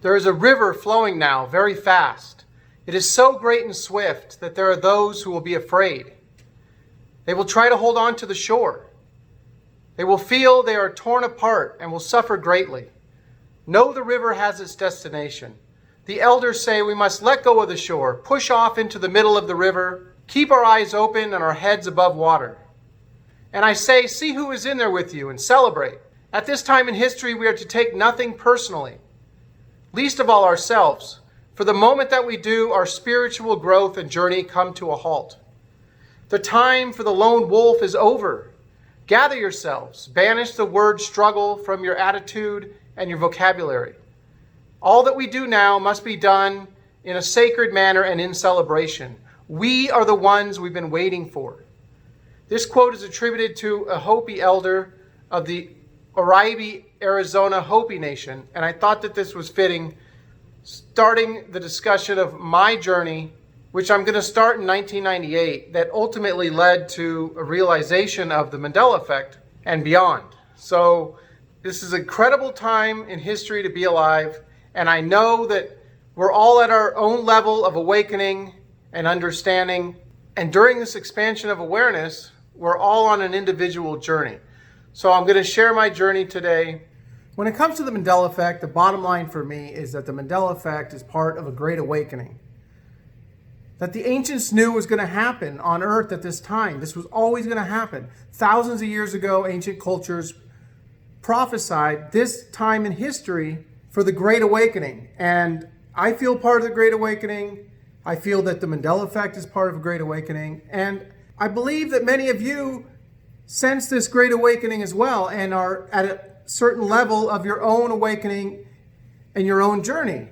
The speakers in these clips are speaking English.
There is a river flowing now very fast. It is so great and swift that there are those who will be afraid. They will try to hold on to the shore. They will feel they are torn apart and will suffer greatly. Know the river has its destination. The elders say we must let go of the shore, push off into the middle of the river, keep our eyes open and our heads above water. And I say, see who is in there with you and celebrate. At this time in history, we are to take nothing personally, least of all ourselves. For the moment that we do, our spiritual growth and journey come to a halt. The time for the lone wolf is over. Gather yourselves, banish the word struggle from your attitude and your vocabulary. All that we do now must be done in a sacred manner and in celebration. We are the ones we've been waiting for. This quote is attributed to a Hopi elder of the Oribe, Arizona Hopi Nation, and I thought that this was fitting, starting the discussion of my journey, which I'm going to start in 1998, that ultimately led to a realization of the Mandela effect and beyond. So this is an incredible time in history to be alive, and I know that we're all at our own level of awakening and understanding, and during this expansion of awareness, we're all on an individual journey. So I'm going to share my journey today. When it comes to the Mandela effect, the bottom line for me is that the Mandela effect is part of a great awakening that the ancients knew was going to happen on Earth at this time. This was always going to happen. Thousands of years ago, ancient cultures prophesied this time in history for the Great Awakening. And I feel part of the Great Awakening. I feel that the Mandela effect is part of a Great Awakening. And I believe that many of you sense this Great Awakening as well and are at a certain level of your own awakening and your own journey.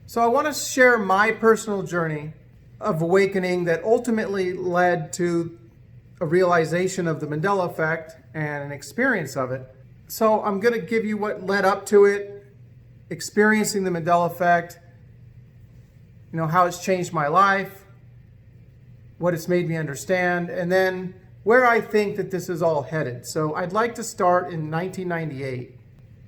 So I want to share my personal journey of awakening that ultimately led to a realization of the Mandela effect and an experience of it. So I'm going to give you what led up to it, experiencing the Mandela effect, how it's changed my life, what it's made me understand, and then where I think that this is all headed. So I'd like to start in 1998.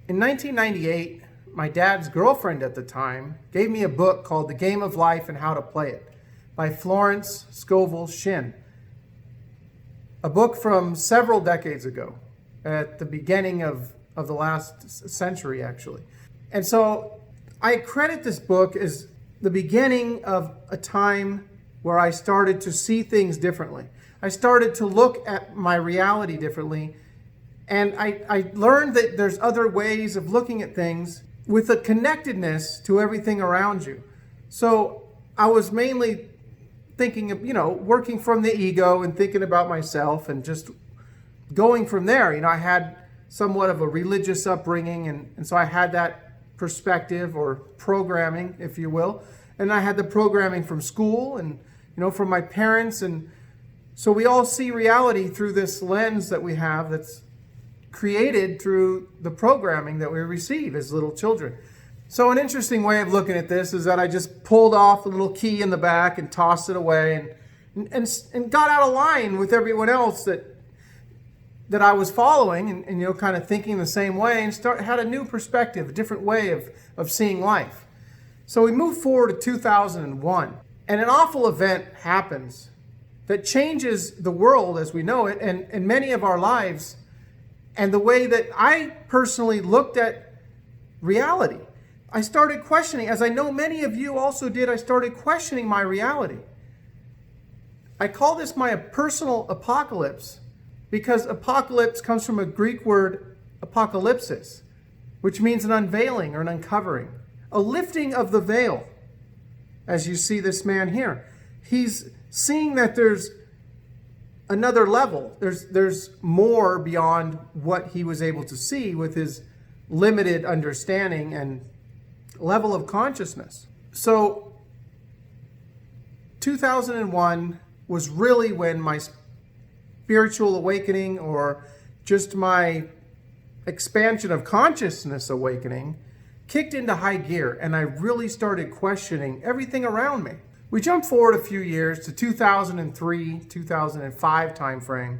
In 1998, my dad's girlfriend at the time gave me a book called The Game of Life and How to Play It by Florence Scovel Shinn. A book from several decades ago, at the beginning of the last century, actually. And so I credit this book as the beginning of a time where I started to see things differently. I started to look at my reality differently, and I learned that there's other ways of looking at things with a connectedness to everything around you. So I was mainly thinking of, working from the ego and thinking about myself and just going from there. I had somewhat of a religious upbringing, and so I had that perspective or programming, if you will. And I had the programming from school and, from my parents. And so we all see reality through this lens that we have that's created through the programming that we receive as little children. So an interesting way of looking at this is that I just pulled off a little key in the back and tossed it away and got out of line with everyone else that I was following and kind of thinking the same way and had a new perspective, a different way of seeing life. So we move forward to 2001, and an awful event happens that changes the world as we know it and many of our lives and the way that I personally looked at reality. I started questioning, as I know many of you also did, I started questioning my reality. I call this my personal apocalypse because apocalypse comes from a Greek word apocalypsis, which means an unveiling or an uncovering, a lifting of the veil, as you see this man here. He's seeing that there's another level. There's more beyond what he was able to see with his limited understanding and level of consciousness. So 2001 was really when my spiritual awakening, or just my expansion of consciousness awakening, kicked into high gear, and I really started questioning everything around me. We jump forward a few years to 2003, 2005 timeframe,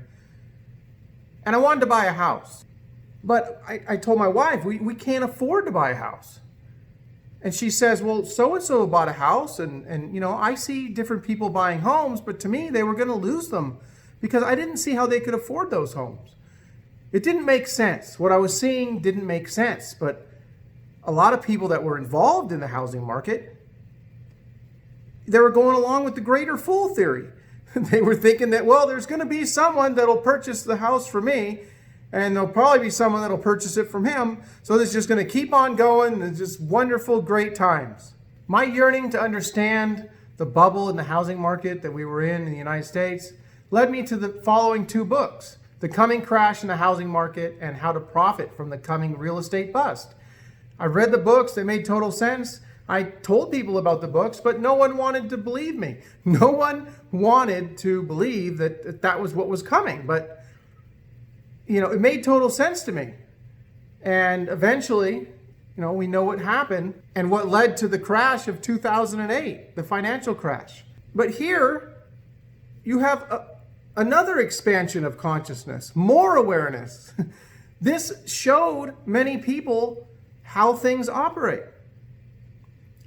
and I wanted to buy a house. But I told my wife, we can't afford to buy a house. And she says, well, so-and-so bought a house, and I see different people buying homes, but to me, they were going to lose them because I didn't see how they could afford those homes. It didn't make sense. What I was seeing didn't make sense, but a lot of people that were involved in the housing market, they were going along with the greater fool theory. They were thinking that, well, there's going to be someone that'll purchase the house for me, and there'll probably be someone that'll purchase it from him. So it's just going to keep on going. It's just wonderful, great times. My yearning to understand the bubble in the housing market that we were in the United States led me to the following two books: The Coming Crash in the Housing Market and How to Profit from the Coming Real Estate Bust. I read the books. They made total sense. I told people about the books, but no one wanted to believe me. No one wanted to believe that that was what was coming. But it made total sense to me. And eventually, we know what happened and what led to the crash of 2008, the financial crash. But here, you have another expansion of consciousness, more awareness. This showed many people how things operate.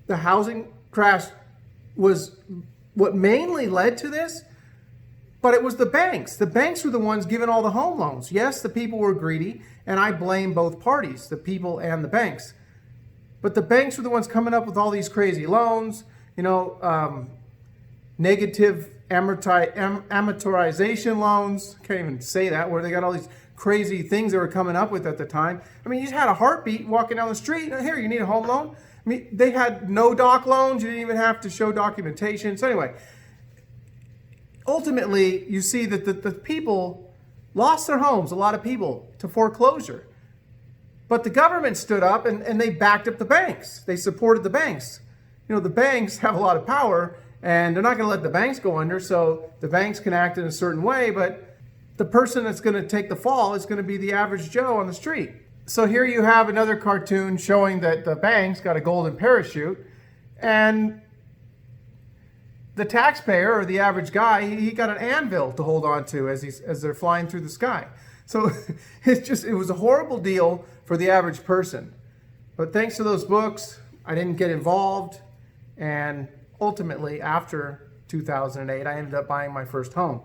The housing crash was what mainly led to this, but it was the banks. The banks were the ones giving all the home loans. Yes, the people were greedy, and I blame both parties, the people and the banks. But the banks were the ones coming up with all these crazy loans, negative amortization loans. Can't even say that, where they got all these crazy things they were coming up with at the time. I mean, you just had a heartbeat walking down the street. Here, you need a home loan. I mean, they had no doc loans. You didn't even have to show documentation. So anyway, ultimately, you see that the people lost their homes, a lot of people, to foreclosure. But the government stood up and they backed up the banks. They supported the banks. The banks have a lot of power, and they're not going to let the banks go under, so the banks can act in a certain way, but the person that's going to take the fall is going to be the average Joe on the street. So here you have another cartoon showing that the banks got a golden parachute, and the taxpayer, or the average guy, he got an anvil to hold on to as they're flying through the sky. So it was a horrible deal for the average person. But thanks to those books, I didn't get involved, and ultimately, after 2008, I ended up buying my first home.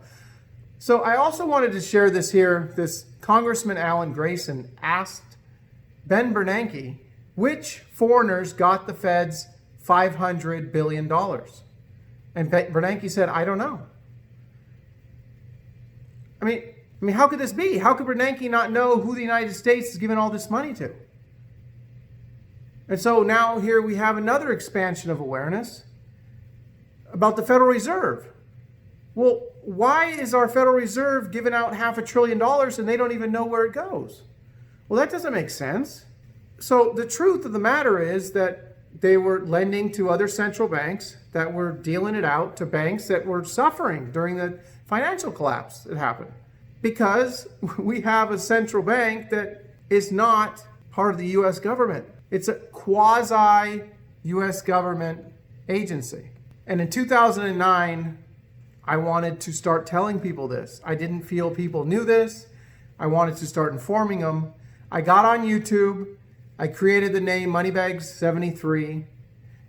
So I also wanted to share this here. This Congressman Alan Grayson asked Ben Bernanke which foreigners got the Fed's $500 billion. And Bernanke said, I don't know. I mean, how could this be? How could Bernanke not know who the United States is giving all this money to? And so now here we have another expansion of awareness about the Federal Reserve. Well, why is our Federal Reserve giving out $500 billion and they don't even know where it goes? Well, that doesn't make sense. So the truth of the matter is that they were lending to other central banks that were dealing it out to banks that were suffering during the financial collapse that happened. Because we have a central bank that is not part of the U.S. government. It's a quasi-U.S. government agency. And in 2009, I wanted to start telling people this. I didn't feel people knew this. I wanted to start informing them. I got on YouTube. I created the name Moneybags73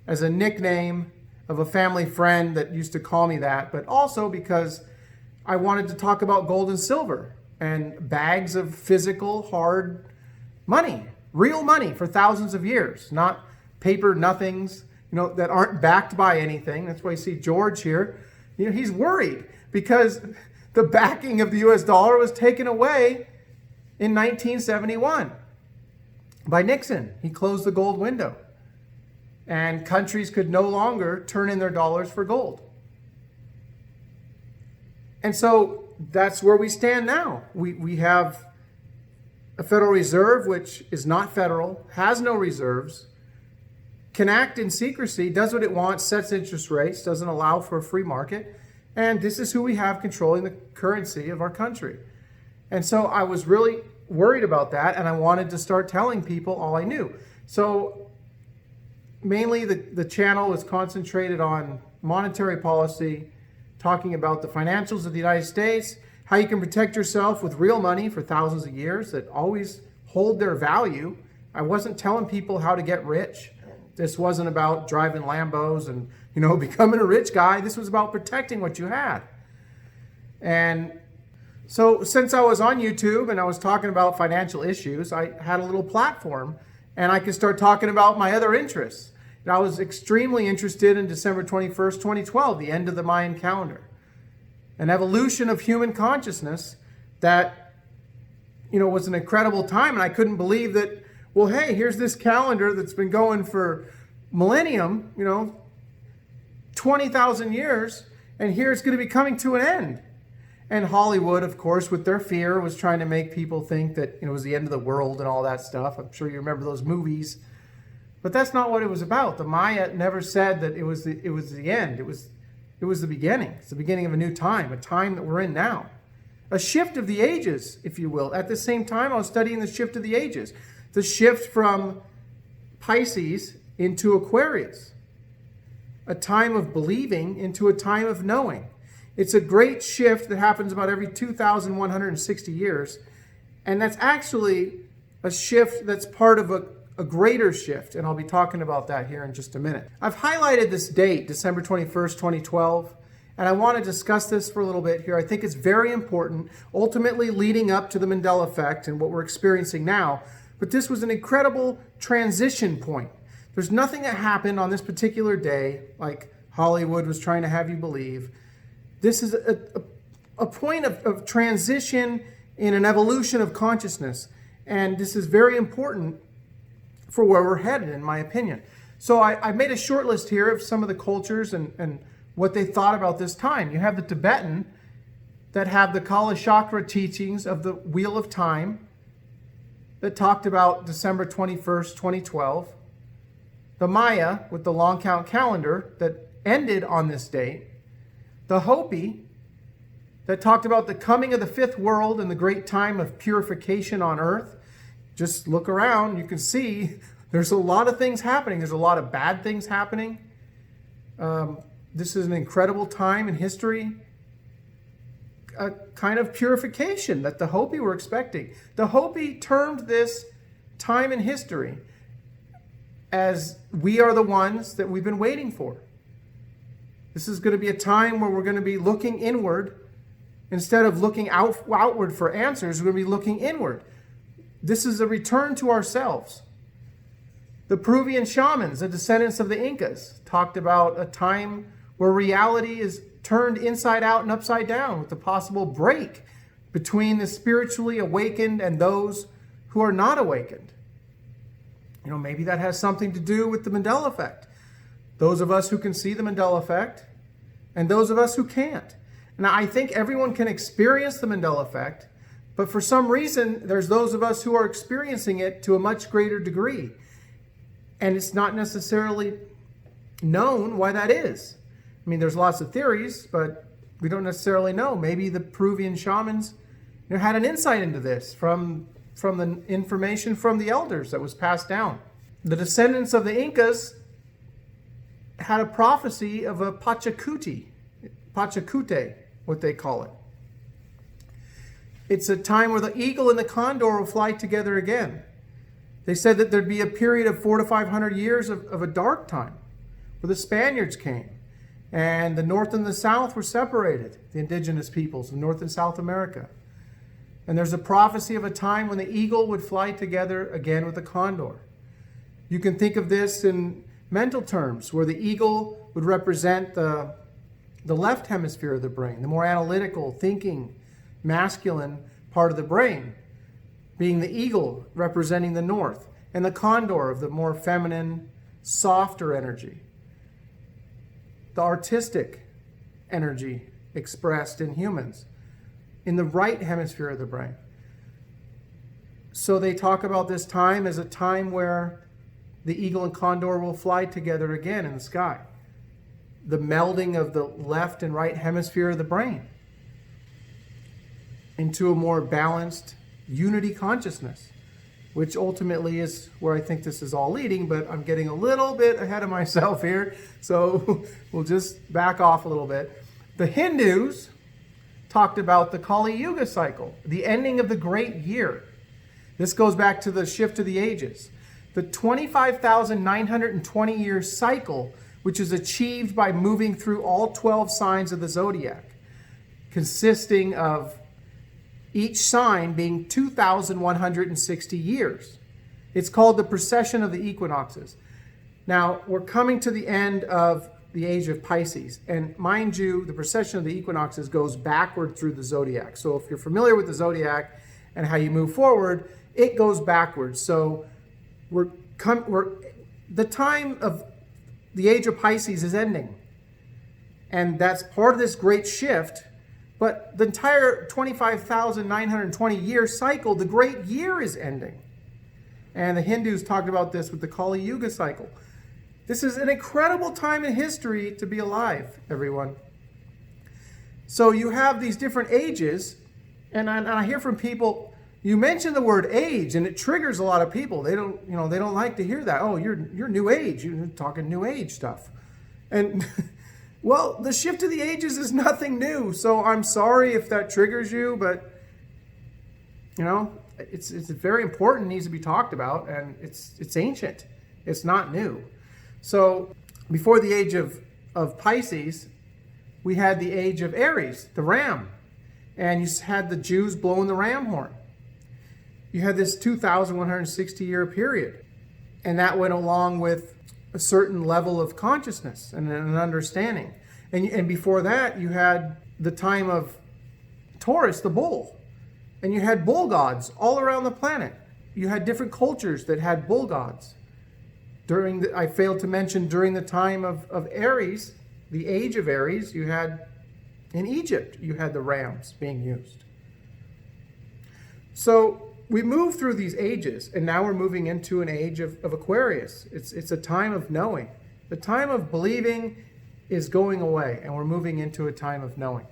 as a nickname of a family friend that used to call me that, but also because I wanted to talk about gold and silver and bags of physical, hard money, real money for thousands of years, not paper nothings, that aren't backed by anything. That's why you see George here. He's worried because the backing of the US dollar was taken away in 1971 by Nixon. He closed the gold window, and countries could no longer turn in their dollars for gold. And so that's where we stand now. We have a Federal Reserve, which is not federal, has no reserves, can act in secrecy, does what it wants, sets interest rates, doesn't allow for a free market. And this is who we have controlling the currency of our country. And so I was really worried about that, and I wanted to start telling people all I knew. So mainly the channel is concentrated on monetary policy, talking about the financials of the United States, how you can protect yourself with real money for thousands of years that always hold their value. I wasn't telling people how to get rich. This wasn't about driving Lambos and, becoming a rich guy. This was about protecting what you had. And so since I was on YouTube and I was talking about financial issues, I had a little platform and I could start talking about my other interests. And I was extremely interested in December 21st, 2012, the end of the Mayan calendar. An evolution of human consciousness that, was an incredible time. And I couldn't believe that, well, hey, here's this calendar that's been going for millennium, 20,000 years, and here it's going to be coming to an end. And Hollywood, of course, with their fear, was trying to make people think that it was the end of the world and all that stuff. I'm sure you remember those movies. But that's not what it was about. The Maya never said that it was the end. It was the beginning. It's the beginning of a new time, a time that we're in now. A shift of the ages, if you will. At the same time, I was studying the shift of the ages. The shift from Pisces into Aquarius. A time of believing into a time of knowing. It's a great shift that happens about every 2,160 years. And that's actually a shift that's part of a greater shift. And I'll be talking about that here in just a minute. I've highlighted this date, December 21st, 2012. And I want to discuss this for a little bit here. I think it's very important, ultimately leading up to the Mandela effect and what we're experiencing now. But this was an incredible transition point. There's nothing that happened on this particular day, like Hollywood was trying to have you believe. This is a point of transition in an evolution of consciousness. And this is very important for where we're headed, in my opinion. So I made a short list here of some of the cultures and what they thought about this time. You have the Tibetan that have the Kala Chakra teachings of the Wheel of Time that talked about December 21st, 2012. The Maya with the long count calendar that ended on this date. The Hopi that talked about the coming of the fifth world and the great time of purification on earth. Just look around, you can see there's a lot of things happening. There's a lot of bad things happening. This is an incredible time in history. A kind of purification that the Hopi were expecting. The Hopi termed this time in history as we are the ones that we've been waiting for. This is going to be a time where we're going to be looking inward. Instead of looking outward for answers, we're going to be looking inward. This is a return to ourselves. The Peruvian shamans, the descendants of the Incas, talked about a time where reality is turned inside out and upside down with the possible break between the spiritually awakened and those who are not awakened. Maybe that has something to do with the Mandela effect. Those of us who can see the Mandela effect and those of us who can't. Now, I think everyone can experience the Mandela effect, but for some reason, there's those of us who are experiencing it to a much greater degree. And it's not necessarily known why that is. I mean, there's lots of theories, but we don't necessarily know. Maybe the Peruvian shamans had an insight into this from the information from the elders that was passed down. The descendants of the Incas had a prophecy of a Pachacute, what they call it. It's a time where the eagle and the condor will fly together again. They said that there'd be a period of 400 to 500 years of a dark time where the Spaniards came and the North and the South were separated, the indigenous peoples of North and South America. And there's a prophecy of a time when the eagle would fly together again with the condor. You can think of this in mental terms, where the eagle would represent the left hemisphere of the brain, the more analytical, thinking, masculine part of the brain, being the eagle representing the north, and the condor of the more feminine, softer energy, the artistic energy expressed in humans, in the right hemisphere of the brain. So they talk about this time as a time where the eagle and condor will fly together again in the sky. The melding of the left and right hemisphere of the brain into a more balanced unity consciousness, which ultimately is where I think this is all leading, but I'm getting a little bit ahead of myself here, so we'll just back off a little bit. The Hindus talked about the Kali Yuga cycle, the ending of the great year. This goes back to the shift of the ages. the 25,920 year cycle, which is achieved by moving through all 12 signs of the zodiac, consisting of each sign being 2,160 years. It's called the precession of the equinoxes. Now, we're coming to the end of the age of Pisces. And mind you, the precession of the equinoxes goes backward through the zodiac. So if you're familiar with the zodiac and how you move forward, it goes backwards. So the time of the age of Pisces is ending. And that's part of this great shift. But the entire 25,920 year cycle, the great year is ending. And the Hindus talked about this with the Kali Yuga cycle. This is an incredible time in history to be alive, everyone. So you have these different ages, and I hear from people, you mention the word age, and it triggers a lot of people. They don't like to hear that. Oh, you're new age. You're talking new age stuff. And well, the shift of the ages is nothing new. So I'm sorry if that triggers you, but it's very important, needs to be talked about, and it's ancient. It's not new. So before the age of Pisces, we had the age of Aries, the ram, and you had the Jews blowing the ram horn. You had this 2,160 year period, and that went along with a certain level of consciousness and an understanding. And before that, you had the time of Taurus, the bull, and you had bull gods all around the planet. You had different cultures that had bull gods. I failed to mention during the time of Aries, the age of Aries, you had in Egypt, you had the rams being used. So we move through these ages, and now we're moving into an age of Aquarius. It's a time of knowing. The time of believing is going away, and we're moving into a time of knowing.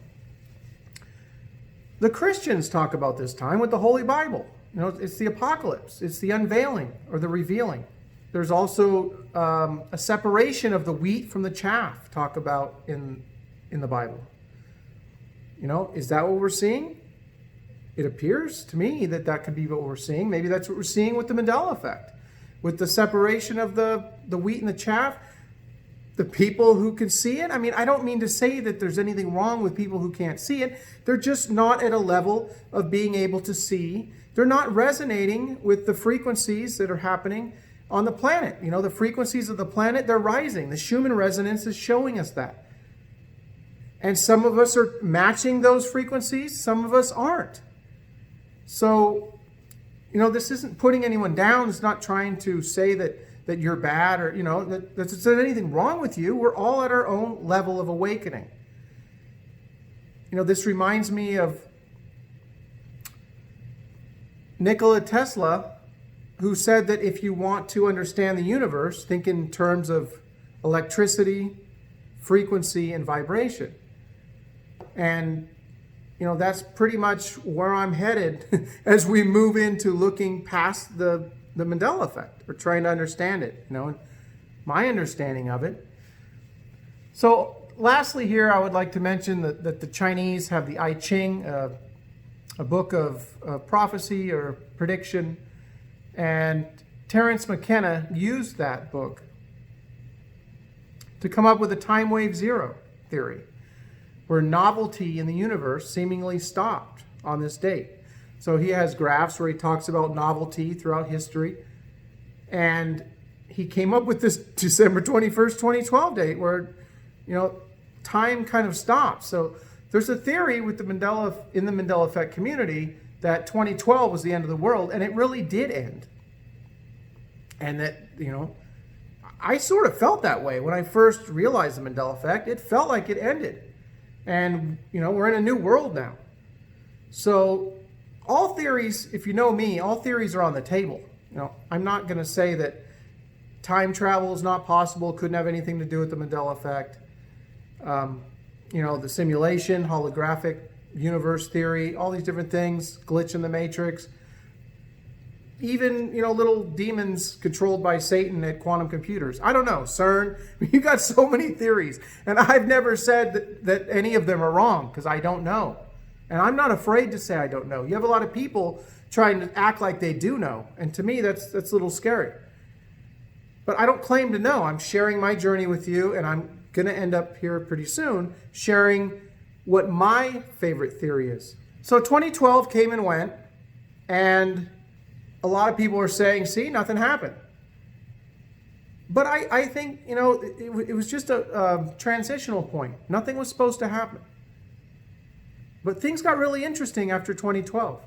The Christians talk about this time with the Holy Bible. It's the apocalypse. It's the unveiling or the revealing. There's also a separation of the wheat from the chaff, talk about in the Bible. Is that what we're seeing? It appears to me that could be what we're seeing. Maybe that's what we're seeing with the Mandela effect. With the separation of the wheat and the chaff, the people who can see it. I mean, I don't mean to say that there's anything wrong with people who can't see it. They're just not at a level of being able to see. They're not resonating with the frequencies that are happening on the planet. The frequencies of the planet, they're rising. The Schumann resonance is showing us that. And some of us are matching those frequencies, some of us aren't. So, this isn't putting anyone down. It's not trying to say that you're bad or, that there's anything wrong with you. We're all at our own level of awakening. This reminds me of Nikola Tesla, who said that if you want to understand the universe, think in terms of electricity, frequency, and vibration. And, that's pretty much where I'm headed as we move into looking past the Mandela effect, or trying to understand it, and my understanding of it. So lastly here, I would like to mention that the Chinese have the I Ching, a book of prophecy or prediction. And Terence McKenna used that book to come up with a time wave zero theory, where novelty in the universe seemingly stopped on this date. So he has graphs where he talks about novelty throughout history. And he came up with this December 21st, 2012 date where, time kind of stops. So there's a theory with in the Mandela effect community that 2012 was the end of the world, and it really did end. And that, I sort of felt that way when I first realized the Mandela effect. It felt like it ended. And, we're in a new world now. So all theories, if you know me, all theories are on the table. I'm not going to say that time travel is not possible, couldn't have anything to do with the Mandela effect. The simulation, holographic universe theory, all these different things, glitch in the matrix. Even, little demons controlled by Satan at quantum computers. I don't know, CERN. You got so many theories. And I've never said that any of them are wrong, because I don't know. And I'm not afraid to say I don't know. You have a lot of people trying to act like they do know. And to me, that's a little scary. But I don't claim to know. I'm sharing my journey with you, and I'm going to end up here pretty soon sharing what my favorite theory is. So 2012 came and went, and a lot of people are saying, see, nothing happened. But I think, it was just a transitional point. Nothing was supposed to happen. But things got really interesting after 2012.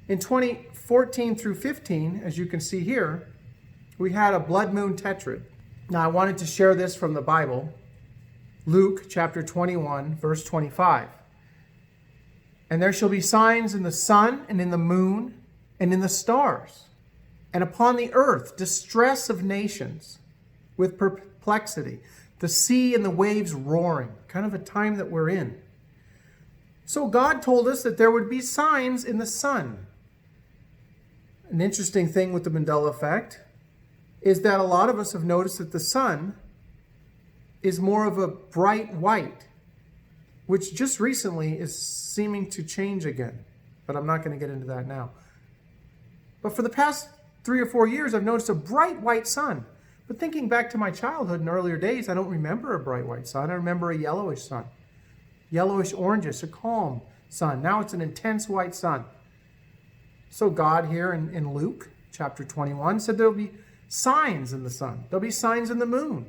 In 2014 through 15, as you can see here, we had a blood moon tetrad. Now, I wanted to share this from the Bible, Luke chapter 21, verse 25. And there shall be signs in the sun and in the moon and in the stars, and upon the earth distress of nations with perplexity, the sea and the waves roaring, kind of a time that we're in. So God told us that there would be signs in the sun. An interesting thing with the Mandela effect is that a lot of us have noticed that the sun is more of a bright white, which just recently is seeming to change again. But I'm not going to get into that now. But for the past 3 or 4 years, I've noticed a bright white sun. But thinking back to my childhood and earlier days, I don't remember a bright white sun. I remember a yellowish sun. Yellowish orangish, a calm sun. Now it's an intense white sun. So God here in Luke chapter 21 said there'll be signs in the sun. There'll be signs in the moon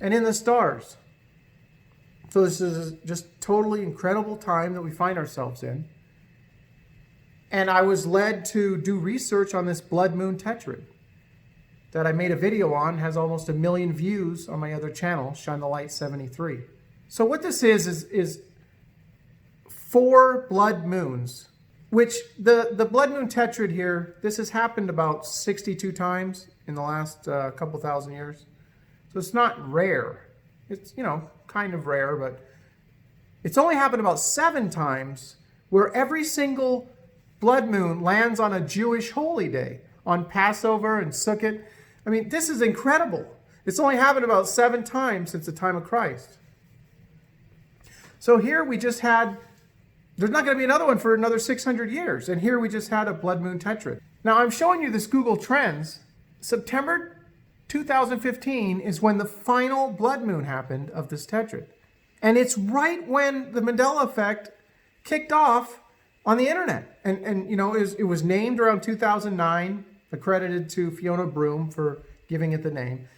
and in the stars. So this is just totally incredible time that we find ourselves in. And I was led to do research on this blood moon tetrad that I made a video on, has almost 1 million views on my other channel, Shine the Light 73. So what this is 4 blood moons, which the blood moon tetrad here, this has happened about 62 times in the last couple thousand years. So it's not rare. It's, kind of rare, but it's only happened about 7 times where every single blood moon lands on a Jewish holy day, on Passover and Sukkot. I mean, this is incredible. It's only happened about 7 times since the time of Christ. So here we just had, there's not going to be another one for another 600 years. And here we just had a blood moon tetrad. Now I'm showing you this Google Trends. September 2015 is when the final blood moon happened of this tetrad. And it's right when the Mandela effect kicked off on the internet. And it was named around 2009, accredited to Fiona Broom for giving it the name.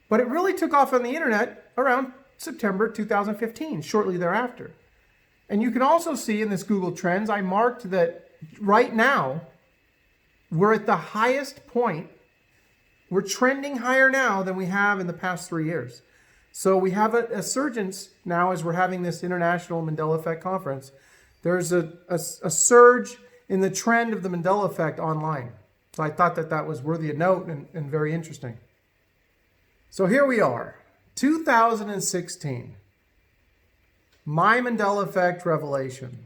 But it really took off on the internet around September 2015, shortly thereafter. And you can also see in this Google Trends, I marked that right now, we're at the highest point. We're trending higher now than we have in the past 3 years. So we have a surge now as we're having this International Mandela Effect Conference. There's a surge in the trend of the Mandela Effect online. So I thought that was worthy of note and very interesting. So here we are, 2016. My Mandela Effect revelation.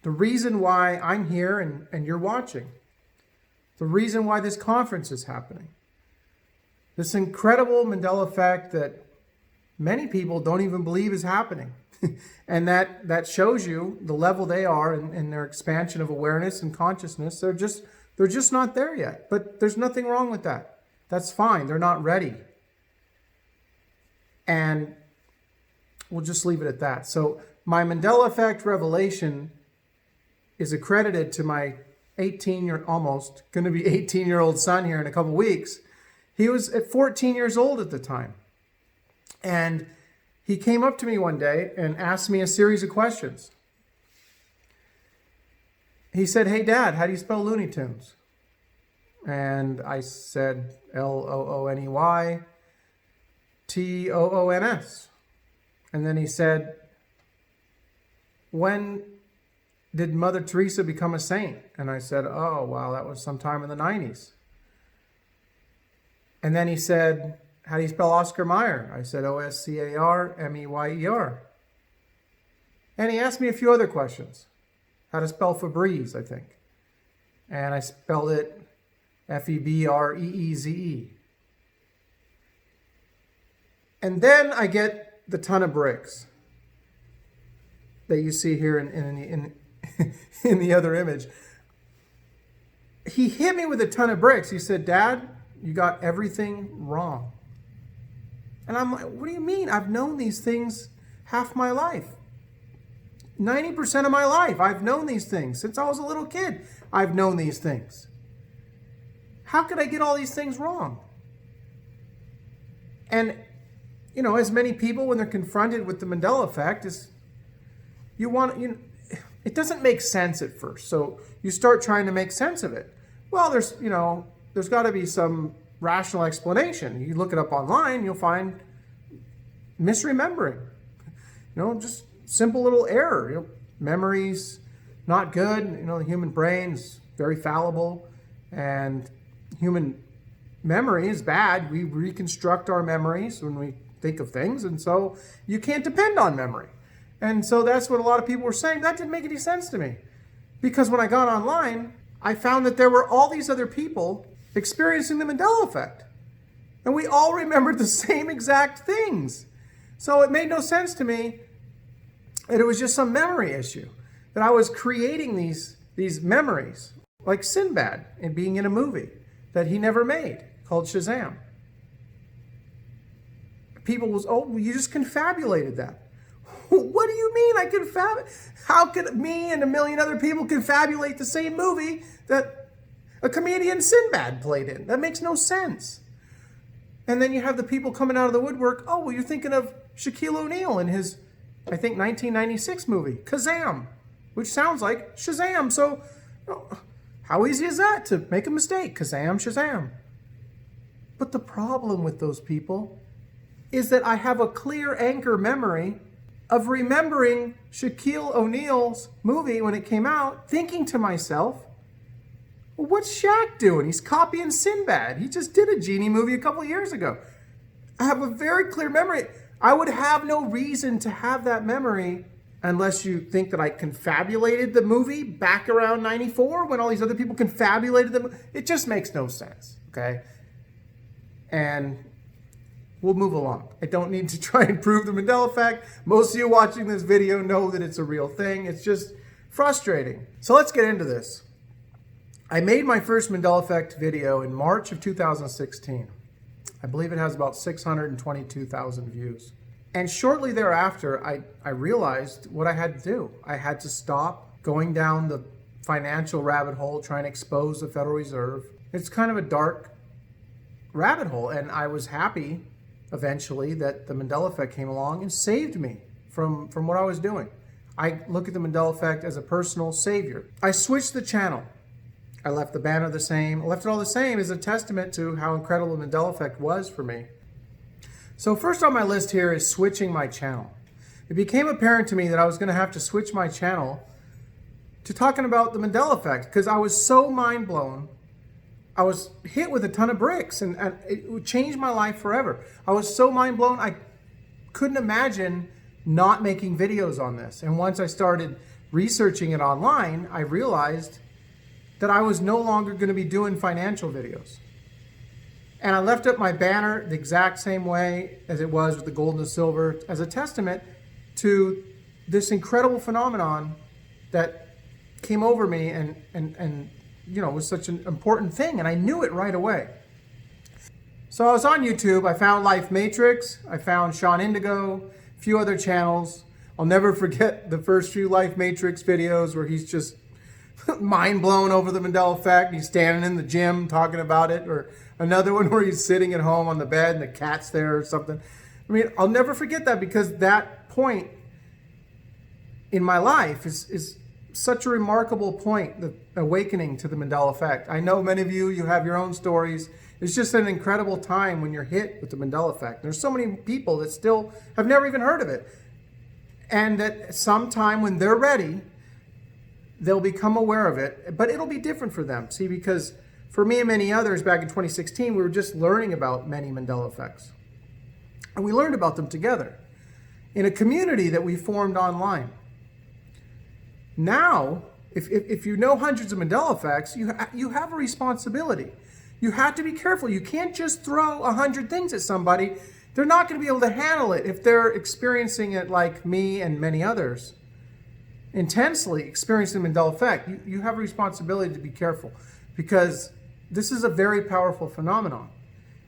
The reason why I'm here and you're watching. The reason why this conference is happening. This incredible Mandela Effect that many people don't even believe is happening. And that shows you the level they are in their expansion of awareness and consciousness. They're just not there yet. But there's nothing wrong with that. That's fine. They're not ready. And we'll just leave it at that. So my Mandela Effect revelation is accredited to my almost going to be 18-year-old son here in a couple weeks. He was at 14 years old at the time. And he came up to me one day and asked me a series of questions. He said, "Hey, Dad, how do you spell Looney Tunes?" And I said, LOONEYTOONS. And then he said, "When did Mother Teresa become a saint?" And I said, "Oh, wow, that was sometime in the 90s. And then he said, "How do you spell Oscar Mayer?" I said, OSCARMEYER. And he asked me a few other questions. How to spell Febreze, I think. And I spelled it FEBREEZE. And then I get the ton of bricks that you see here in the other image. He hit me with a ton of bricks. He said, "Dad, You got everything wrong. And I'm like, what do you mean? I've known these things half my life. 90% of my life, I've known these things. Since I was a little kid, I've known these things. How could I get all these things wrong? And, as many people, when they're confronted with the Mandela effect, it doesn't make sense at first. So you start trying to make sense of it. Well, there's got to be some rational explanation. You look it up online, you'll find misremembering. Just simple little error. Memory's not good. The human brain's very fallible, and human memory is bad. We reconstruct our memories when we think of things, and so you can't depend on memory. And so that's what a lot of people were saying. That didn't make any sense to me, because when I got online, I found that there were all these other people experiencing the Mandela effect, and we all remembered the same exact things. So it made no sense to me that it was just some memory issue, that I was creating these memories, like Sinbad and being in a movie that he never made called Shazam. People was, you just confabulated that. What do you mean I confabulate? How could me and a million other people confabulate the same movie that a comedian Sinbad played in? That makes no sense. And then you have the people coming out of the woodwork, you're thinking of Shaquille O'Neal in his, I think, 1996 movie, Kazam, which sounds like Shazam. So how easy is that to make a mistake? Kazam, Shazam. But the problem with those people is that I have a clear anchor memory of remembering Shaquille O'Neal's movie when it came out, thinking to myself, well, what's Shaq doing? He's copying Sinbad. He just did a genie movie a couple of years ago. I have a very clear memory. I would have no reason to have that memory unless you think that I confabulated the movie back around 94 when all these other people confabulated them. It just makes no sense, okay? And we'll move along. I don't need to try and prove the Mandela effect. Most of you watching this video know that it's a real thing. It's just frustrating. So let's get into this. I made my first Mandela effect video in March of 2016. I believe it has about 622,000 views. And shortly thereafter, I realized what I had to do. I had to stop going down the financial rabbit hole trying to expose the Federal Reserve. It's kind of a dark rabbit hole, and I was happy eventually that the Mandela effect came along and saved me from what I was doing. I look at the Mandela effect as a personal savior. I switched the channel. I left the banner the same. I left it all the same as a testament to how incredible the Mandela effect was for me. So first on my list here is switching my channel. It became apparent to me that I was going to have to switch my channel to talking about the Mandela effect because I was so mind blown. I was hit with a ton of bricks, and it would change my life forever. I was so mind blown, I couldn't imagine not making videos on this. And once I started researching it online, I realized that I was no longer going to be doing financial videos. And I left up my banner the exact same way as it was with the gold and the silver as a testament to this incredible phenomenon that came over me and was such an important thing, and I knew it right away. So I was on YouTube, I found Life Matrix, I found Sean Indigo, a few other channels. I'll never forget the first few Life Matrix videos where he's just mind blown over the Mandela effect. He's standing in the gym talking about it, or another one where he's sitting at home on the bed and the cat's there or something. I mean, I'll never forget that because that point in my life is such a remarkable point, the awakening to the Mandela effect. I know many of you have your own stories. It's just an incredible time when you're hit with the Mandela effect. There's so many people that still have never even heard of it. And that sometime when they're ready, they'll become aware of it, but it'll be different for them. See, because for me and many others back in 2016, we were just learning about many Mandela effects. And we learned about them together in a community that we formed online. Now, if you know hundreds of Mandela effects, you have a responsibility. You have to be careful. You can't just throw 100 things at somebody. They're not going to be able to handle it if they're experiencing it like me and many others. Intensely experiencing the Mandela effect, you have a responsibility to be careful because This is a very powerful phenomenon.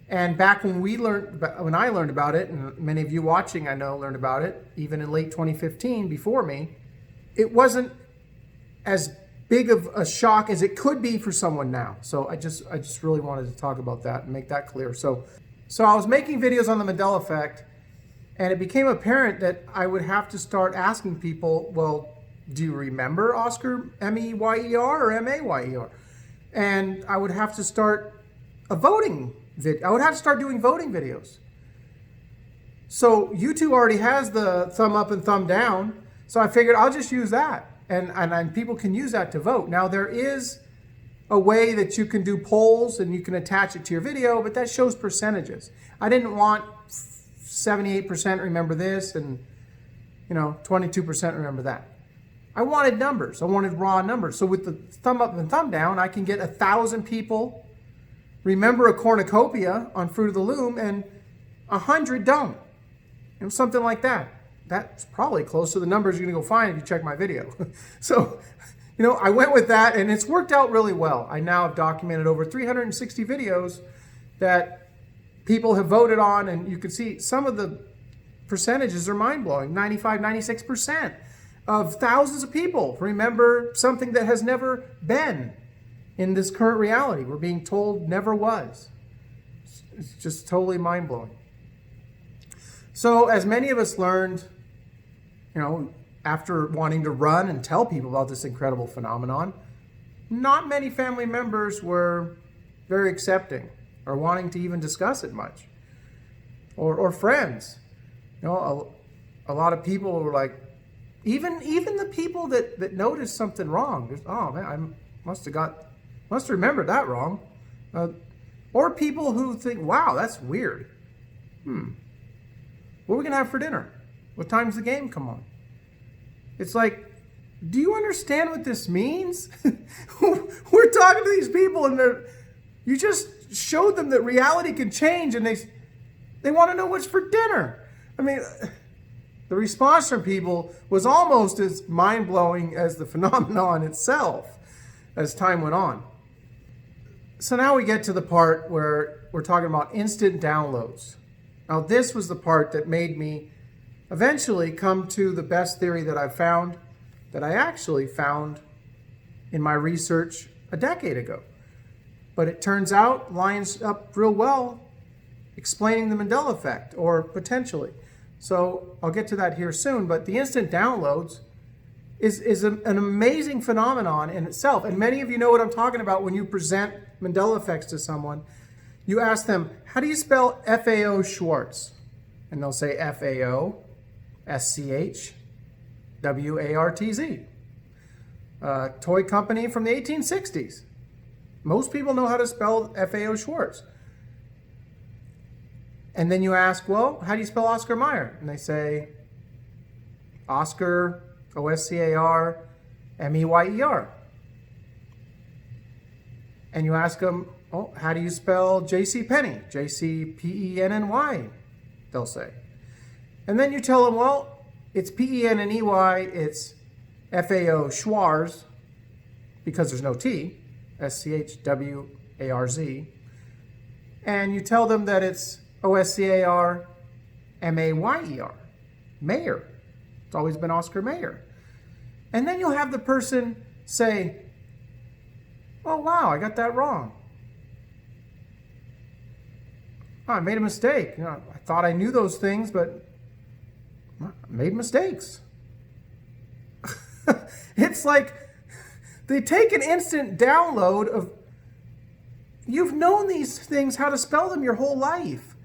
And back when I learned about it, and many of you watching I know learned about it, even in late 2015 before me, it wasn't as big of a shock as it could be for someone now. So I just really wanted to talk about that and make that clear. So I was making videos on the Mandela effect, and it became apparent that I would have to start asking people, well, do you remember Oscar M-E-Y-E-R or M-A-Y-E-R? And I would have to start I would have to start doing voting videos. So YouTube already has the thumb up and thumb down. So I figured I'll just use that. And people can use that to vote. Now there is a way that you can do polls and you can attach it to your video, but that shows percentages. I didn't want 78% remember this and 22% remember that. I wanted numbers. I wanted raw numbers. So with the thumb up and thumb down, I can get 1,000 people remember a cornucopia on Fruit of the Loom and 100 don't. Something like that. That's probably close to the numbers you're going to go find if you check my video. So, I went with that and it's worked out really well. I now have documented over 360 videos that people have voted on, and you can see some of the percentages are mind-blowing. 95, 96% of thousands of people remember something that has never been in this current reality. We're being told never was. It's just totally mind-blowing. So as many of us learned, after wanting to run and tell people about this incredible phenomenon, not many family members were very accepting or wanting to even discuss it much. Or friends. A lot of people were like, even the people that noticed something wrong, oh man, I must have remembered that wrong. Or people who think, wow, that's weird. What are we going to have for dinner? What time's the game come on? It's like, do you understand what this means? We're talking to these people and you just showed them that reality can change and they want to know what's for dinner. I mean, the response from people was almost as mind-blowing as the phenomenon itself as time went on. So now we get to the part where we're talking about instant downloads. Now this was the part that made me eventually come to the best theory that I've found, that I actually found in my research a decade ago. But it turns out lines up real well explaining the Mandela effect, or potentially. So I'll get to that here soon, but the instant downloads is an amazing phenomenon in itself. And many of you know what I'm talking about when you present Mandela effects to someone. You ask them, how do you spell F-A-O Schwartz? And they'll say F-A-O S-C-H-W-A-R-T-Z. Toy company from the 1860s. Most people know how to spell F-A-O Schwartz. And then you ask, well, how do you spell Oscar Mayer? And they say, Oscar, O-S-C-A-R, M-E-Y-E-R. And you ask them, oh, how do you spell J.C. Penney? J-C-P-E-N-N-Y, they'll say. And then you tell them, well, it's P-E-N-N-E-Y, it's F-A-O Schwarz, because there's no T, S-C-H-W-A-R-Z. And you tell them that it's O-S-C-A-R-M-A-Y-E-R, Mayer. It's always been Oscar Mayer. And then you'll have the person say, oh, wow, I got that wrong. Oh, I made a mistake. I thought I knew those things, but I made mistakes. It's like they take an instant download of, you've known these things, how to spell them your whole life.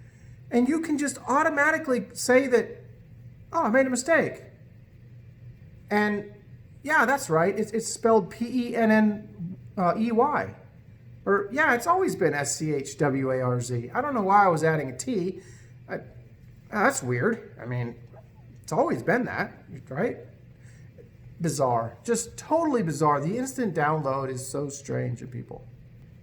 And you can just automatically say that, oh, I made a mistake. And yeah, that's right. It's spelled P-E-N-N-E-Y. Or, yeah, it's always been S-C-H-W-A-R-Z. I don't know why I was adding a T. That's weird. I mean, it's always been that, right? Bizarre. Just totally bizarre. The instant download is so strange to people.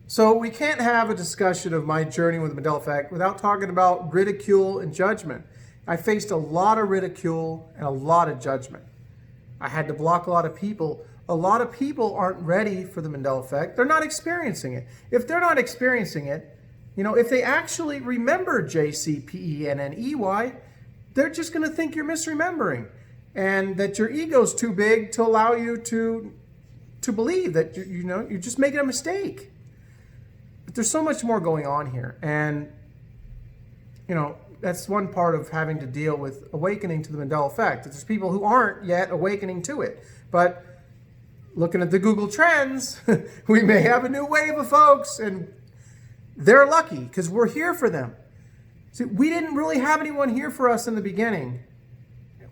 So we can't have a discussion of my journey with the Mandela effect without talking about ridicule and judgment. I faced a lot of ridicule and a lot of judgment. I had to block a lot of people a lot of people aren't ready for the Mandela effect. They're not experiencing it. If they're not experiencing it, if they actually remember JCPENNEY, they're just going to think you're misremembering and that your ego's too big to allow you to believe that you're just making a mistake. But there's so much more going on here. And, that's one part of having to deal with awakening to the Mandela effect. There's people who aren't yet awakening to it. But looking at the Google Trends, we may have a new wave of folks, and they're lucky because we're here for them. See, we didn't really have anyone here for us in the beginning,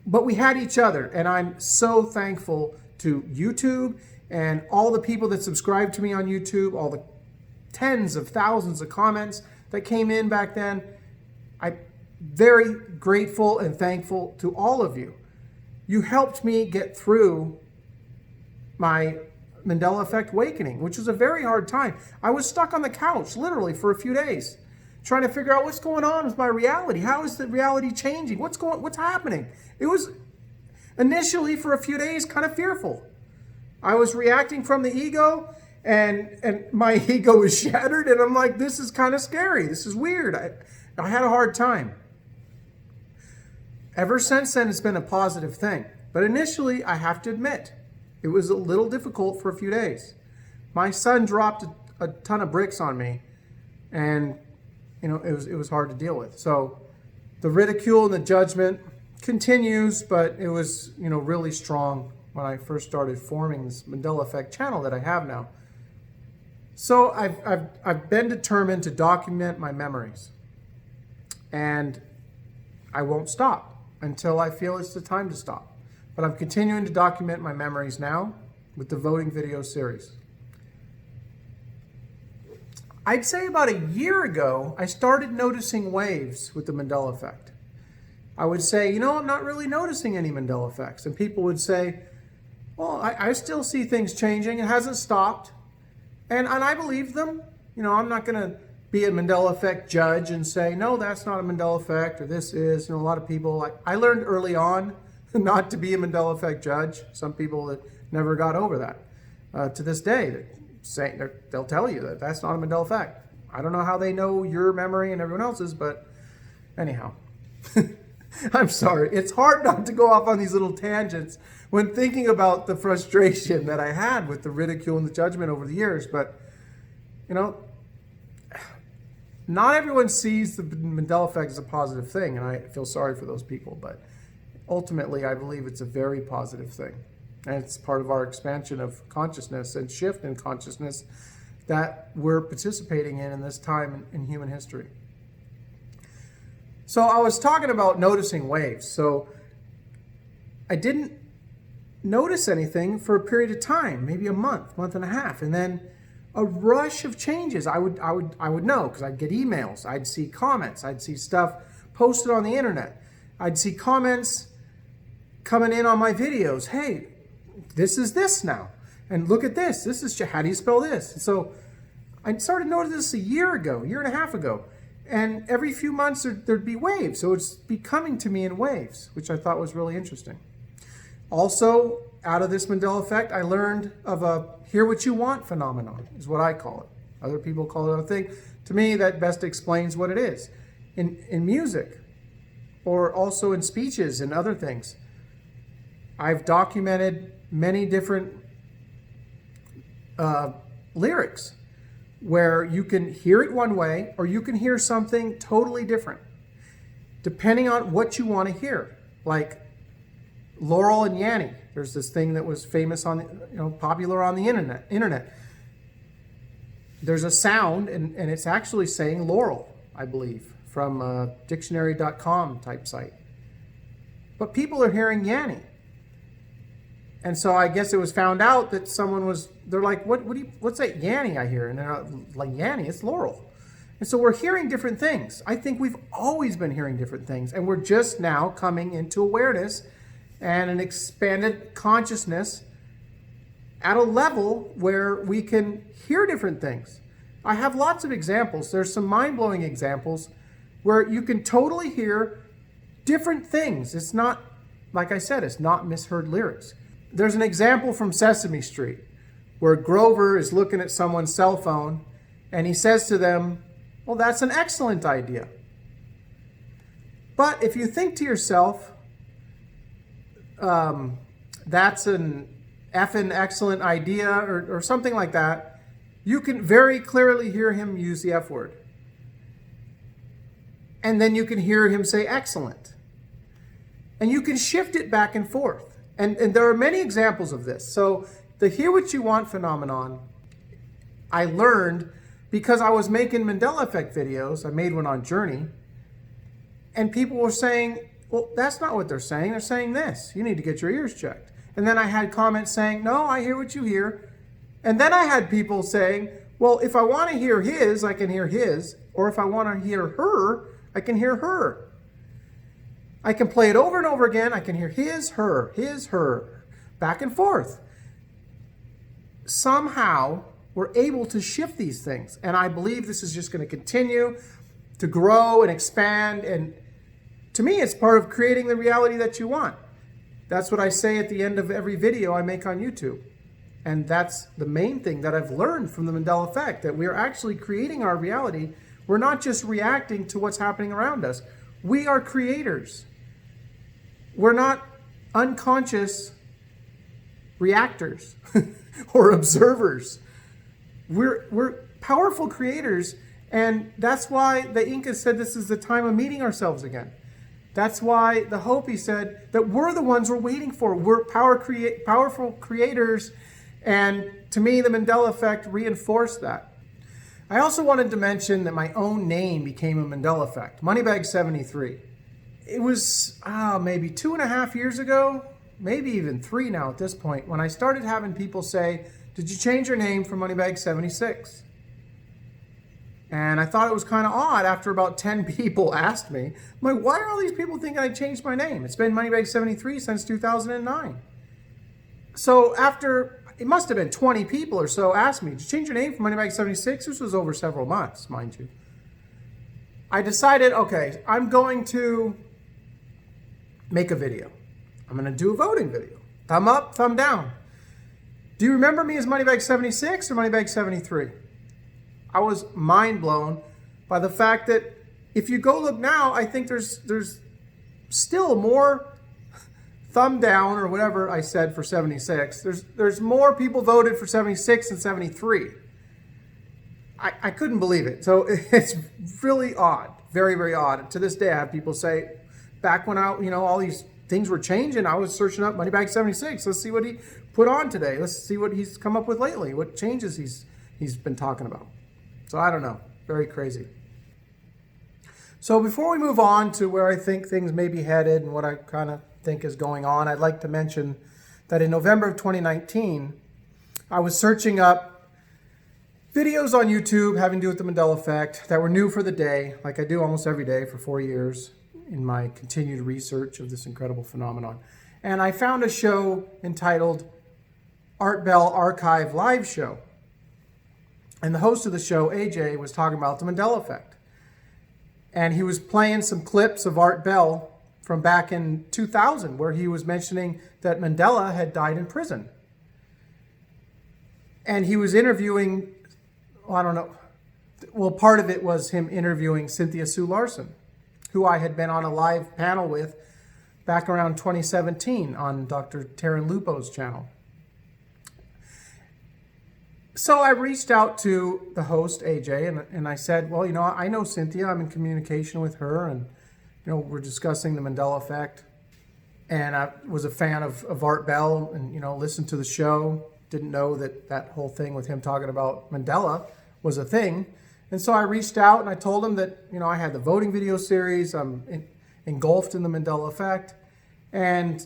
but we had each other. And I'm so thankful to YouTube and all the people that subscribed to me on YouTube, all the tens of thousands of comments that came in back then. I'm very grateful and thankful to all of you. You helped me get through my Mandela effect awakening, which was a very hard time. I was stuck on the couch literally for a few days trying to figure out what's going on with my reality. How is the reality changing? What's happening? It was initially for a few days kind of fearful. I was reacting from the ego, and my ego was shattered, and I'm like, this is kind of scary. This is weird. I had a hard time. Ever since then, it's been a positive thing. But initially, I have to admit, it was a little difficult for a few days. My son dropped a ton of bricks on me, and it was hard to deal with. So the ridicule and the judgment continues, but it was really strong when I first started forming this Mandela effect channel that I have now. So I've been determined to document my memories, and I won't stop until I feel it's the time to stop. But I'm continuing to document my memories now with the voting video series. I'd say about a year ago, I started noticing waves with the Mandela effect. I would say, I'm not really noticing any Mandela effects. And people would say, well, I still see things changing. It hasn't stopped. And I believed them. I'm not going to be a Mandela effect judge and say, no, that's not a Mandela effect, or this is. A lot of people, I learned early on not to be a Mandela effect judge. Some people that never got over that. To this day, they'll tell you that that's not a Mandela effect. I don't know how they know your memory and everyone else's, but anyhow. I'm sorry. It's hard not to go off on these little tangents when thinking about the frustration that I had with the ridicule and the judgment over the years. But, not everyone sees the Mandela effect as a positive thing, and I feel sorry for those people. But ultimately, I believe it's a very positive thing. And it's part of our expansion of consciousness and shift in consciousness that we're participating in this time in human history. So I was talking about noticing waves. So I didn't notice anything for a period of time, maybe a month and a half, and then a rush of changes. I would know because I'd get emails, I'd see comments, I'd see stuff posted on the internet, I'd see comments coming in on my videos. Hey, this is this now, and look at this. This is how do you spell this? And so I started noticing this a year and a half ago. And every few months there'd be waves. So it's be coming to me in waves, which I thought was really interesting. Also, out of this Mandela effect, I learned of a hear what you want phenomenon, is what I call it. Other people call it other thing. To me, that best explains what it is. In music, or also in speeches and other things, I've documented many different lyrics where you can hear it one way or you can hear something totally different, depending on what you want to hear. Like Laurel and Yanny. There's this thing that was famous on, popular on the internet. There's a sound, and it's actually saying Laurel, I believe, from a dictionary.com type site. But people are hearing Yanny. And so I guess it was found out that they're like, what's that Yanny I hear? And they're like, Yanny, it's Laurel. And so we're hearing different things. I think we've always been hearing different things. And we're just now coming into awareness and an expanded consciousness at a level where we can hear different things. I have lots of examples. There's some mind-blowing examples where you can totally hear different things. It's not, like I said, it's not misheard lyrics. There's an example from Sesame Street where Grover is looking at someone's cell phone and he says to them, well, that's an excellent idea. But if you think to yourself, that's an effing excellent idea or something like that, you can very clearly hear him use the F word. And then you can hear him say excellent. And you can shift it back and forth. And there are many examples of this. So the hear what you want phenomenon, I learned because I was making Mandela effect videos. I made one on Journey. And people were saying, well, that's not what they're saying. They're saying this. You need to get your ears checked. And then I had comments saying, no, I hear what you hear. And then I had people saying, well, if I want to hear his, I can hear his. Or if I want to hear her, I can hear her. I can play it over and over again. I can hear his, her, back and forth. Somehow, we're able to shift these things. And I believe this is just going to continue to grow and expand. And to me, it's part of creating the reality that you want. That's what I say at the end of every video I make on YouTube. And that's the main thing that I've learned from the Mandela effect, that we're actually creating our reality. We're not just reacting to what's happening around us. We are creators. We're not unconscious reactors or observers. We're powerful creators, and that's why the Incas said this is the time of meeting ourselves again. That's why the Hopi said that we're the ones we're waiting for. We're powerful creators, and to me, the Mandela effect reinforced that. I also wanted to mention that my own name became a Mandela effect, Moneybags 73. It was maybe 2.5 years ago, maybe even 3 now at this point, when I started having people say, did you change your name from Moneybags 76? And I thought it was kind of odd after about 10 people asked me. I'm like, why are all these people thinking I changed my name? It's been Moneybags 73 since 2009. So after, it must have been 20 people or so asked me, did you change your name from Moneybags 76? This was over several months, mind you. I decided, okay, I'm going to make a video. I'm going to do a voting video. Thumb up, thumb down. Do you remember me as Moneybags 76 or Moneybags 73? I was mind blown by the fact that if you go look now, I think there's still more thumb down or whatever I said for 76. There's more people voted for 76 than 73. I couldn't believe it. So it's really odd, very, very odd. And to this day, I have people say, back when all these things were changing, I was searching up Moneybags 76. Let's see what he put on today. Let's see what he's come up with lately, what changes he's been talking about. So I don't know, very crazy. So before we move on to where I think things may be headed and what I kind of think is going on, I'd like to mention that in November of 2019, I was searching up videos on YouTube having to do with the Mandela effect that were new for the day, like I do almost every day for 4 years in my continued research of this incredible phenomenon. And I found a show entitled Art Bell Archive Live Show. And the host of the show, AJ, was talking about the Mandela effect. And he was playing some clips of Art Bell from back in 2000, where he was mentioning that Mandela had died in prison. And he was interviewing, I don't know, well, part of it was him interviewing Cynthia Sue Larson, who I had been on a live panel with back around 2017 on Dr. Taryn Lupo's channel. So I reached out to the host, AJ, and I said, well, I know Cynthia. I'm in communication with her, and, we're discussing the Mandela effect. And I was a fan of Art Bell and, listened to the show. Didn't know that whole thing with him talking about Mandela was a thing. And so I reached out and I told him that, I had the voting video series. I'm engulfed in the Mandela effect. And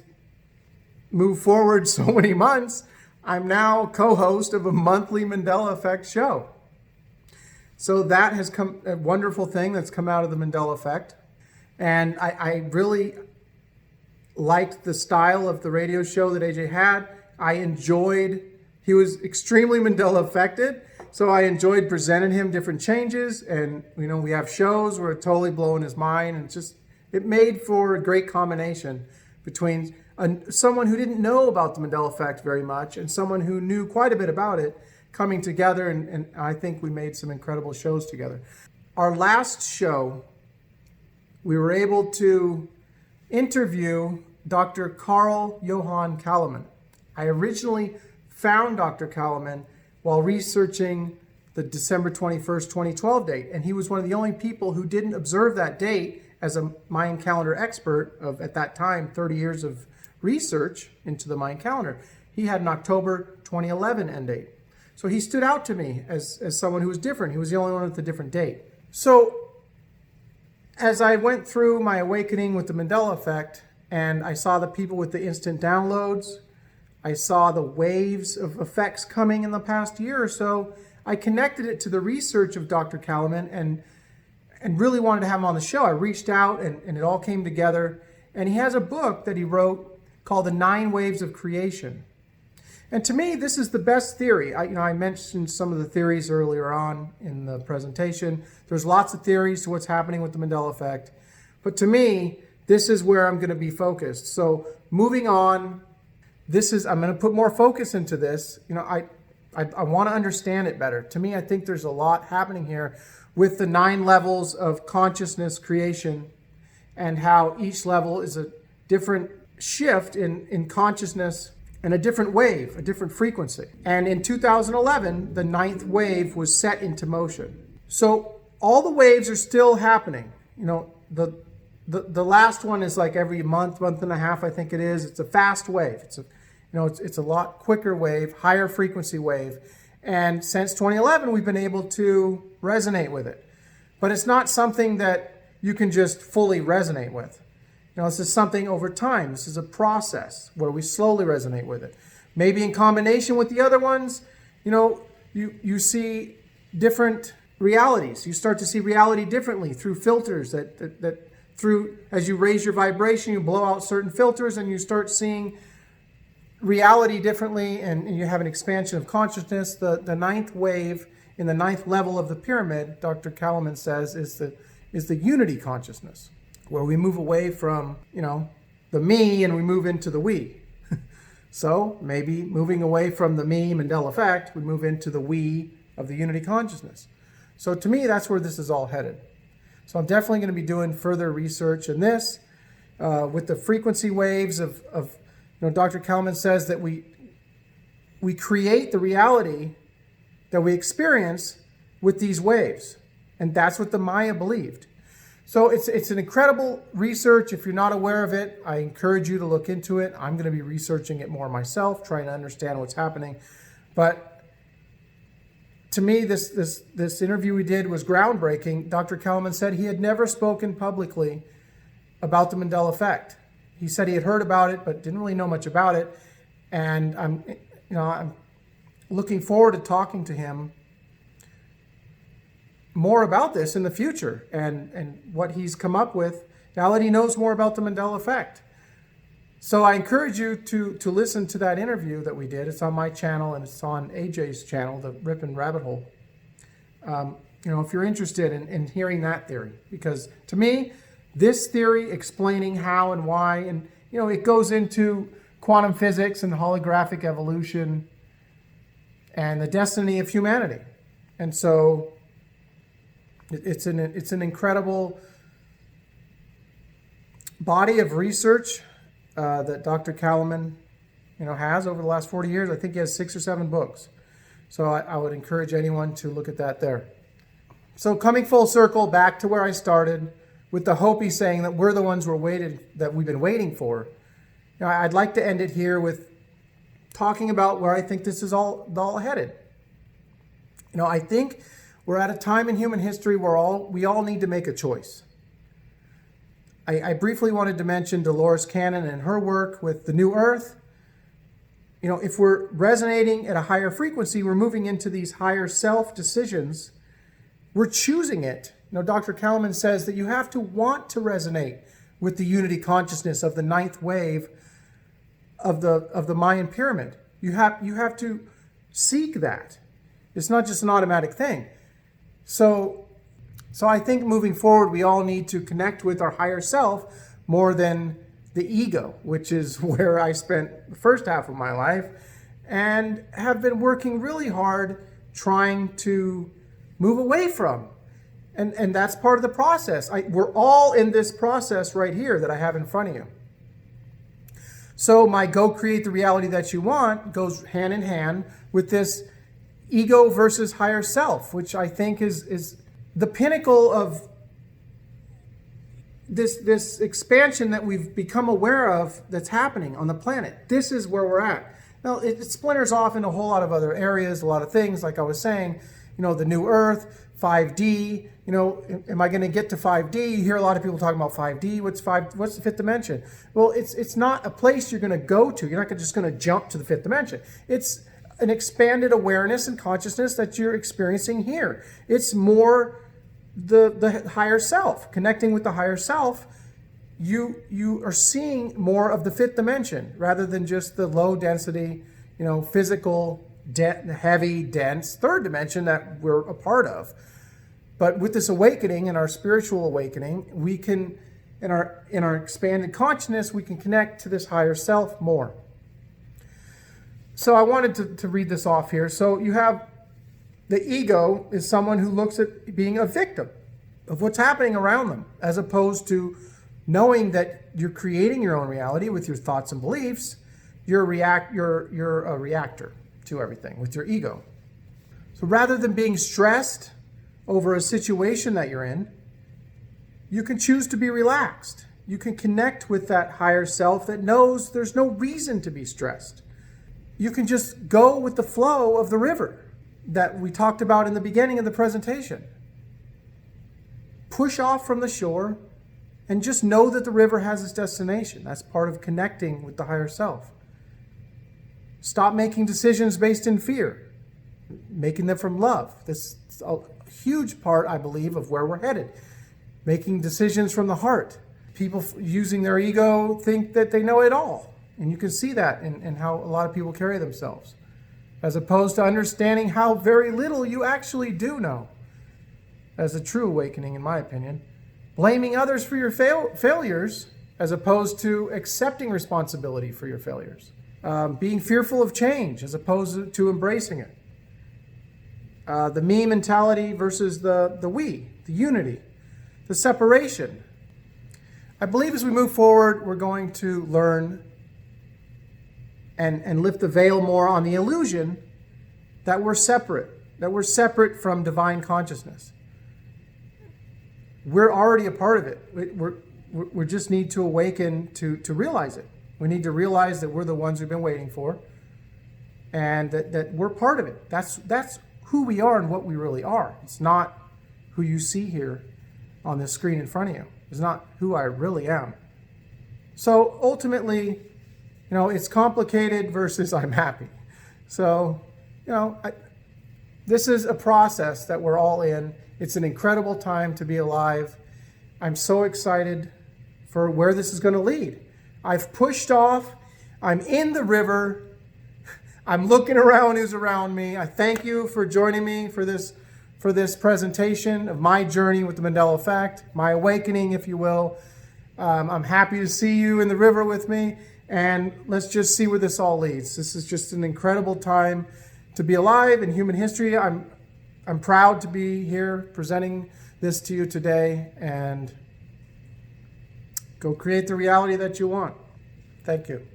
move forward so many months, I'm now co-host of a monthly Mandela Effect show. So that has come, a wonderful thing that's come out of the Mandela Effect. And I really liked the style of the radio show that AJ had. I enjoyed, he was extremely Mandela affected. So I enjoyed presenting him different changes. And, we have shows where it totally blowing his mind. And it made for a great combination between someone who didn't know about the Mandela effect very much and someone who knew quite a bit about it coming together, and I think we made some incredible shows together. Our last show, we were able to interview Dr. Karl Johan Kalman. I originally found Dr. Kalman while researching the December 21st, 2012 date, and he was one of the only people who didn't observe that date as a Mayan calendar expert of, at that time, 30 years of research into the Mayan calendar. He had an October 2011 end date. So he stood out to me as someone who was different. He was the only one with a different date. So as I went through my awakening with the Mandela effect, and I saw the people with the instant downloads, I saw the waves of effects coming in the past year or so, I connected it to the research of Dr. Kalman and really wanted to have him on the show. I reached out and it all came together. And he has a book that he wrote called The 9 Waves of Creation. And to me, this is the best theory. I mentioned some of the theories earlier on in the presentation. There's lots of theories to what's happening with the Mandela effect. But to me, this is where I'm going to be focused. So moving on, I'm going to put more focus into this. I want to understand it better. To me, I think there's a lot happening here with the 9 levels of consciousness creation and how each level is a different shift in consciousness and a different wave, a different frequency. And in 2011, the 9th wave was set into motion. So all the waves are still happening. The last one is like every month and a half, I think it is. It's a fast wave. It's a lot quicker wave, higher frequency wave. And since 2011, we've been able to resonate with it. But it's not something that you can just fully resonate with. This is something over time. This is a process where we slowly resonate with it. Maybe in combination with the other ones, you see different realities. You start to see reality differently through filters that through, as you raise your vibration, you blow out certain filters and you start seeing reality differently, and you have an expansion of consciousness. The 9th wave in the 9th level of the pyramid, Dr. Kalman says, is the unity consciousness, where we move away from, the me and we move into the we. So maybe moving away from the me Mandela effect, we move into the we of the unity consciousness. So to me, that's where this is all headed. So I'm definitely going to be doing further research in this with the frequency waves of Dr. Kalman says that we create the reality that we experience with these waves. And that's what the Maya believed. So it's an incredible research. If you're not aware of it, I encourage you to look into it. I'm going to be researching it more myself, trying to understand what's happening. But to me, this interview we did was groundbreaking. Dr. Kalman said he had never spoken publicly about the Mandela effect. He said he had heard about it, but didn't really know much about it. And I'm looking forward to talking to him more about this in the future and what he's come up with now that he knows more about the Mandela effect. So I encourage you to listen to that interview that we did. It's on my channel and it's on AJ's channel, the Rippin' Rabbit Hole. If you're interested in hearing that theory, because to me, this theory explaining how and why, and it goes into quantum physics and holographic evolution and the destiny of humanity. And so it's an incredible body of research that Dr. Kalman has over the last 40 years. I think he has 6 or 7 books. So I would encourage anyone to look at that there. So coming full circle back to where I started, with the Hopi saying that we're the ones that we've been waiting for. I'd like to end it here with talking about where I think this is all headed. I think we're at a time in human history where we all need to make a choice. I briefly wanted to mention Dolores Cannon and her work with the New Earth. If we're resonating at a higher frequency, we're moving into these higher self decisions. We're choosing it. Dr. Kalman says that you have to want to resonate with the unity consciousness of the 9th wave of the Mayan pyramid. You have to seek that. It's not just an automatic thing. So I think moving forward, we all need to connect with our higher self more than the ego, which is where I spent the first half of my life, and have been working really hard trying to move away from. And that's part of the process. We're all in this process right here that I have in front of you. So my go create the reality that you want goes hand in hand with this ego versus higher self, which I think is the pinnacle of this expansion that we've become aware of that's happening on the planet. This is where we're at. Now, it splinters off into a whole lot of other areas, a lot of things, like I was saying, the new Earth, 5D, am I going to get to 5D? You hear a lot of people talking about 5D. What's the fifth dimension? Well, it's not a place you're going to go to. You're not just going to jump to the fifth dimension. It's an expanded awareness and consciousness that you're experiencing here. It's more the higher self, connecting with the higher self. You are seeing more of the fifth dimension rather than just the low density, physical, heavy, dense third dimension that we're a part of. But with this awakening and our spiritual awakening, we can, in our expanded consciousness, we can connect to this higher self more. So I wanted to read this off here. So you have the ego is someone who looks at being a victim of what's happening around them, as opposed to knowing that you're creating your own reality with your thoughts and beliefs. You're a reactor to everything with your ego. So rather than being stressed over a situation that you're in, you can choose to be relaxed. You can connect with that higher self that knows there's no reason to be stressed. You can just go with the flow of the river that we talked about in the beginning of the presentation. Push off from the shore and just know that the river has its destination. That's part of connecting with the higher self. Stop making decisions based in fear, making them from love. This is a huge part, I believe, of where we're headed. Making decisions from the heart. People using their ego think that they know it all. And you can see that in how a lot of people carry themselves, as opposed to understanding how very little you actually do know. As a true awakening, in my opinion. Blaming others for your failures, as opposed to accepting responsibility for your failures. Being fearful of change, as opposed to embracing it. The me mentality versus the we, the unity, the separation. I believe as we move forward, we're going to learn and lift the veil more on the illusion that we're separate from divine consciousness. We're already a part of it. We just need to awaken to realize it. We need to realize that we're the ones we've been waiting for, and that we're part of it. That's who we are and what we really are. It's not who you see here on this screen in front of you. It's not who I really am. So ultimately, it's complicated versus I'm happy. So, this is a process that we're all in. It's an incredible time to be alive. I'm so excited for where this is going to lead. I've pushed off. I'm in the river. I'm looking around who's around me. I thank you for joining me for this presentation of my journey with the Mandela effect, my awakening, if you will. I'm happy to see you in the river with me, and let's just see where this all leads. This is just an incredible time to be alive in human history. I'm proud to be here presenting this to you today, and go create the reality that you want. Thank you.